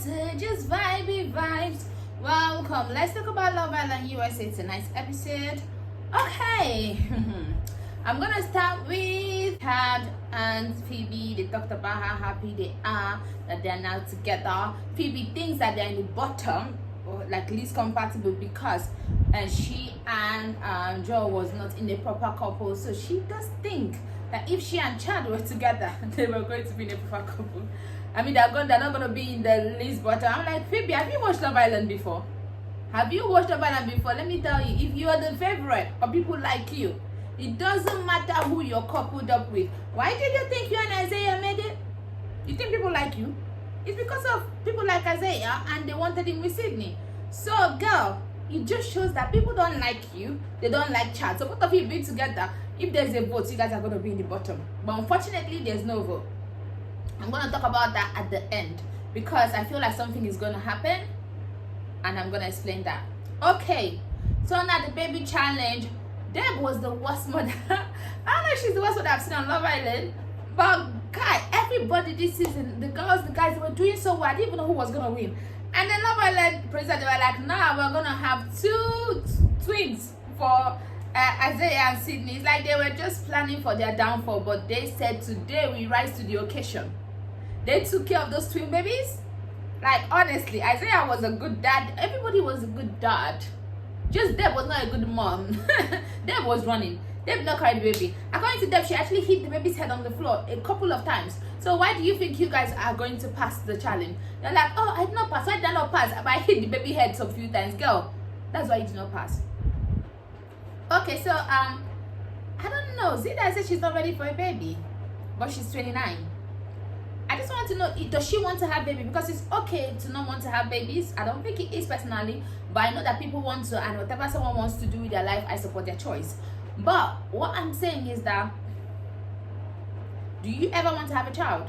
to just vibey vibes. Welcome. Let's talk about Love Island USA tonight's episode. Okay. I'm gonna start with Chad and Phoebe. They talked about how happy they are that they're now together. Phoebe thinks that they're in the bottom, or like least compatible, because she and Joel was not in a proper couple. So she does think that if she and Chad were together, they were going to be in a proper couple. I mean, they're not gonna be in the least bottom. I'm like, Phoebe, have you watched Love Island before? Have you watched Love Island before? Let me tell you, if you are the favorite or people like you, it doesn't matter who you're coupled up with. Why did you think you and Isaiah made it? You think people like you? It's because of people like Isaiah and they wanted him with Sydney. So, girl, it just shows that people don't like you. They don't like Chad. So both of you being together, if there's a vote, you guys are going to be in the bottom. But unfortunately, there's no vote. I'm going to talk about that at the end because I feel like something is going to happen and I'm going to explain that. Okay, so now the baby challenge. Deb was the worst mother. I don't know if she's the worst mother I've seen on Love Island, but guy, everybody this season, the girls, the guys, they were doing so well. I didn't even know who was gonna win. And then Love Island president, they were like, nah, we're gonna have two twins for Isaiah and Sydney. It's like they were just planning for their downfall, but they said today we rise to the occasion. They took care of those twin babies. Like honestly, Isaiah was a good dad. Everybody was a good dad. Just Deb was not a good mom. Deb was running. Deb not carried the baby. According to Deb, she actually hit the baby's head on the floor a couple of times. So why do you think you guys are going to pass the challenge? They're like, oh, I did not pass. Why did I not pass? But I hit the baby head a few times. Girl, that's why you did not pass. Okay, so I don't know. Zida said she's not ready for a baby, but she's 29. I just want to know, does she want to have baby? Because it's okay to not want to have babies. I don't think it is personally, but I know that people want to, and whatever someone wants to do with their life, I support their choice. But what I'm saying is that, do you ever want to have a child?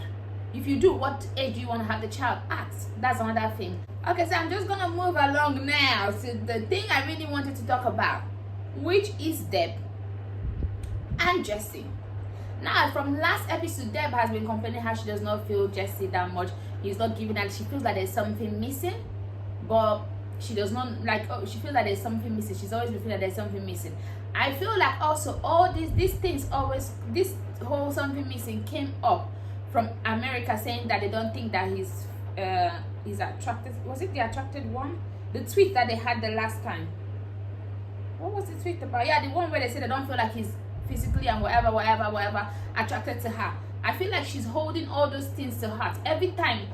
If you do, what age do you want to have the child at? That's another thing. Okay, so I'm just gonna move along now to the thing I really wanted to talk about, which is Deb and Jesse. Now, from last episode, Deb has been complaining how she does not feel Jesse that much. He's not giving her. She feels that there's something missing, but she does not like. Oh, she feels that there's something missing. She's always been feeling that there's something missing. I feel like also all these things always, this whole something missing came up from America, saying that they don't think that he's attracted. Was it the attracted one? The tweet that they had the last time. What was the tweet about? Yeah, the one where they said they don't feel like he's physically and whatever attracted to her. I feel like she's holding all those things to heart every time.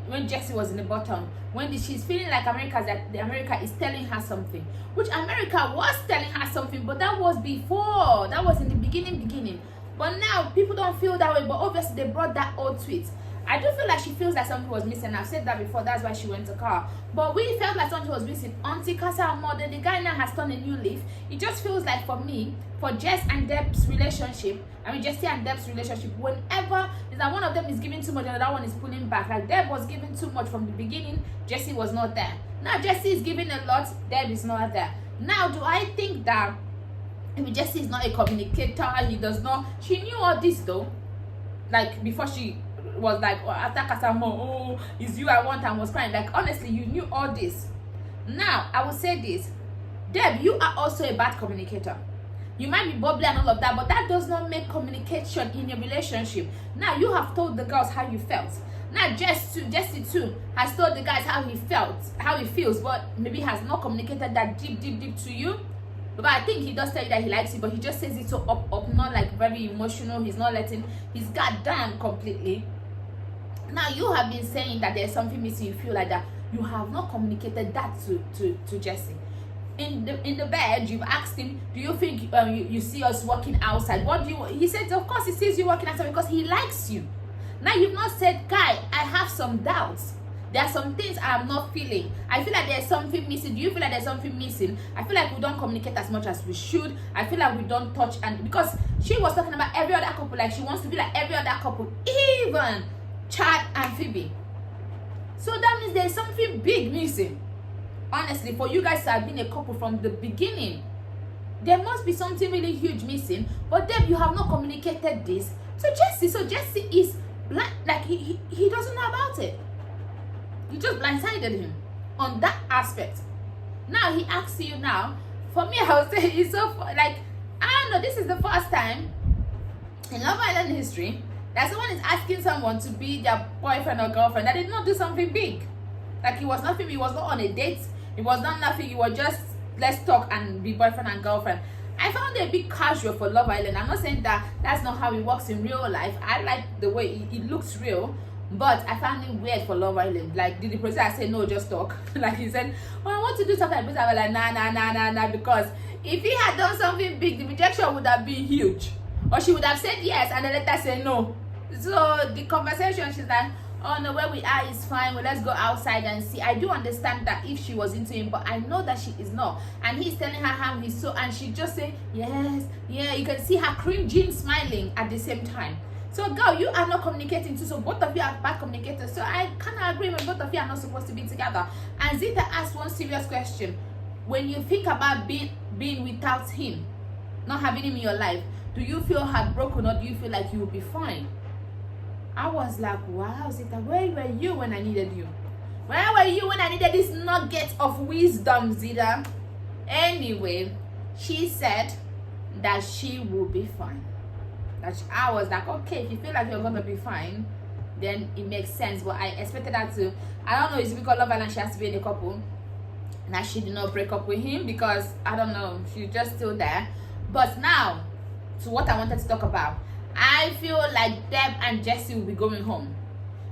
When Jesse was in the bottom, when she's feeling like America is telling her something, which America was telling her something, but that was before, that was in the beginning. But now people don't feel that way. But obviously they brought that old tweet. I do feel like she feels like something was missing. I've said that before. That's why she went to car. But we felt like something was missing. Auntie Casa Mother, the guy now has turned a new leaf. It just feels like for me, for Jess and Deb's relationship, Jesse and Deb's relationship, whenever is that one of them is giving too much and the other one is pulling back. Like Deb was giving too much from the beginning, Jesse was not there. Now Jesse is giving a lot, Deb is not there. Now, do I think that Jesse is not a communicator? He does not. She knew all this though. Like before she was like, oh, after Kasamo, oh, it's you I want, and was crying. Like honestly, you knew all this. Now I will say this, Deb, you are also a bad communicator. You might be bubbly and all of that, but that does not make communication in your relationship. Now you have told the girls how you felt. Now Jesse too has told the guys how he felt, how he feels, but maybe has not communicated that deep to you. Because I think he does tell you that he likes you, but he just says it so up, not like very emotional. He's not letting his guard down completely. Now you have been saying that there's something missing. You feel like that. You have not communicated that to Jesse. In the bed, you've asked him, do you think you see us walking outside? What do you? He said, of course he sees you walking outside because he likes you. Now you've not said, guy, I have some doubts. There are some things I'm not feeling. I feel like there's something missing. Do you feel like there's something missing? I feel like we don't communicate as much as we should. I feel like we don't touch, and because she was talking about every other couple, like she wants to be like every other couple, even Chad and Phoebe. So that means there's something big missing. Honestly, for you guys to have been a couple from the beginning, there must be something really huge missing. But Deb, you have not communicated this. So Jesse is blind, like he doesn't know about it. You just blindsided him on that aspect. Now he asks you now. For me, I would say it's so like, I don't know. This is the first time in Love Island history that someone is asking someone to be their boyfriend or girlfriend that did not do something big. Like, it was nothing. He was not on a date. It was not nothing. It was just, let's talk and be boyfriend and girlfriend. I found it a bit casual for Love Island. I'm not saying that that's not how it works in real life. I like the way it looks real, but I found it weird for Love Island. Like, did the producer say no, just talk? Like, he said, oh, I want to do something. The producer was like, nah, because if he had done something big, the rejection would have been huge, or she would have said yes and then later say no. So the conversation, she's like, oh no, where we are is fine, well, let's go outside and see. I do understand that if she was into him, but I know that she is not, and he's telling her how he's so, and she just say yes, yeah. You can see her cringing, smiling at the same time. So girl, you are not communicating too, so both of you are bad communicators. So I cannot agree when both of you are not supposed to be together. And Zita asked one serious question: when you think about being without him, not having him in your life, do you feel heartbroken, or do you feel like you will be fine? I was like, wow, Zita, where were you when I needed you? Where were you when I needed this nugget of wisdom, Zita? Anyway, she said that she will be fine. I was like, okay, if you feel like you're gonna be fine, then it makes sense. But I expected her to, I don't know, it's because Love Island she has to be in a couple. Now she did not break up with him because, I don't know, she's just still there. But now, to what I wanted to talk about. I feel like Deb and Jesse will be going home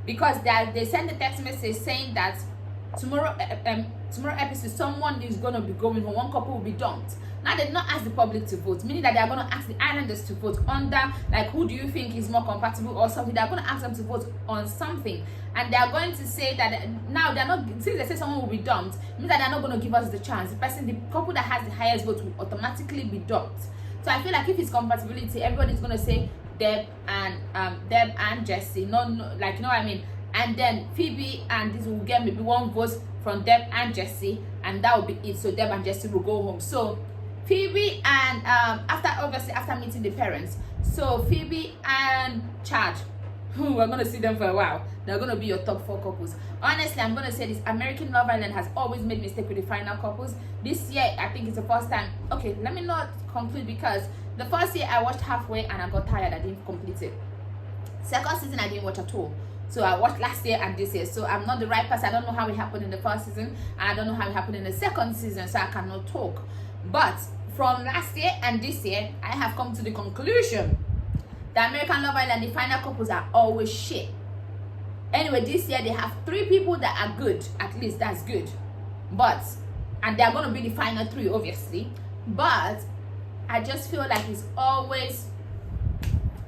because they sent a text message saying that tomorrow episode someone is going to be going home, one couple will be dumped. Now they did not ask the public to vote, meaning that they are going to ask the islanders to vote under, like, who do you think is more compatible or something. They are going to ask them to vote on something, and they are going to say that now they're not, since they say someone will be dumped, means that they're not going to give us the chance. The couple that has the highest vote will automatically be dumped. So I feel like if it's compatibility, everybody's going to say Deb and Jesse, no, like, you know what I mean. And then Phoebe and this will get maybe one vote from Deb and Jesse, and that will be it. So Deb and Jesse will go home. So Phoebe and after meeting the parents, so Phoebe and Chad, we're gonna see them for a while. They're gonna be your top 4 couples. Honestly, I'm gonna say this: American Love Island has always made mistake with the final couples. This year, I think it's the first time. Okay, let me not conclude because the first year I watched halfway and I got tired. I didn't complete it. Second season I didn't watch at all. So I watched last year and this year. So I'm not the right person. I don't know how it happened in the first season, and I don't know how it happened in the second season. So I cannot talk. But from last year and this year, I have come to the conclusion that American Love Island, the final couples are always shit. Anyway, this year they have 3 people that are good. At least that's good. And they're going to be the final 3, obviously. But I just feel like it's always,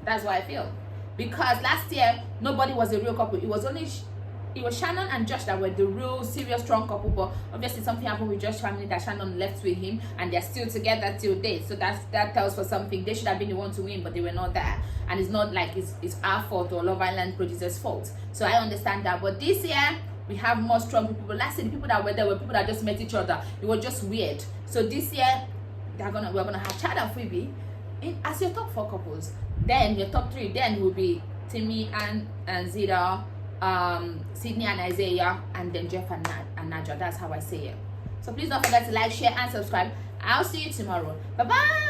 that's what I feel. Because last year, nobody was a real couple. It was Shannon and Josh that were the real serious strong couple, but obviously something happened with Josh's family that Shannon left with him, and they're still together till date. So that tells for something. They should have been the one to win, but they were not there. And it's not like it's our fault or Love Island producers' fault. So I understand that. But this year, we have more strong people. Last year, the people that were there were people that just met each other. It was just weird. So this year, we're gonna have Chad and Phoebe as your top 4 couples. Then your top 3 then will be Timmy and Zita, Sydney and Isaiah, and then Jeff and Naja. That's how I say it. So please don't forget to like, share, and subscribe. I'll see you tomorrow. Bye bye.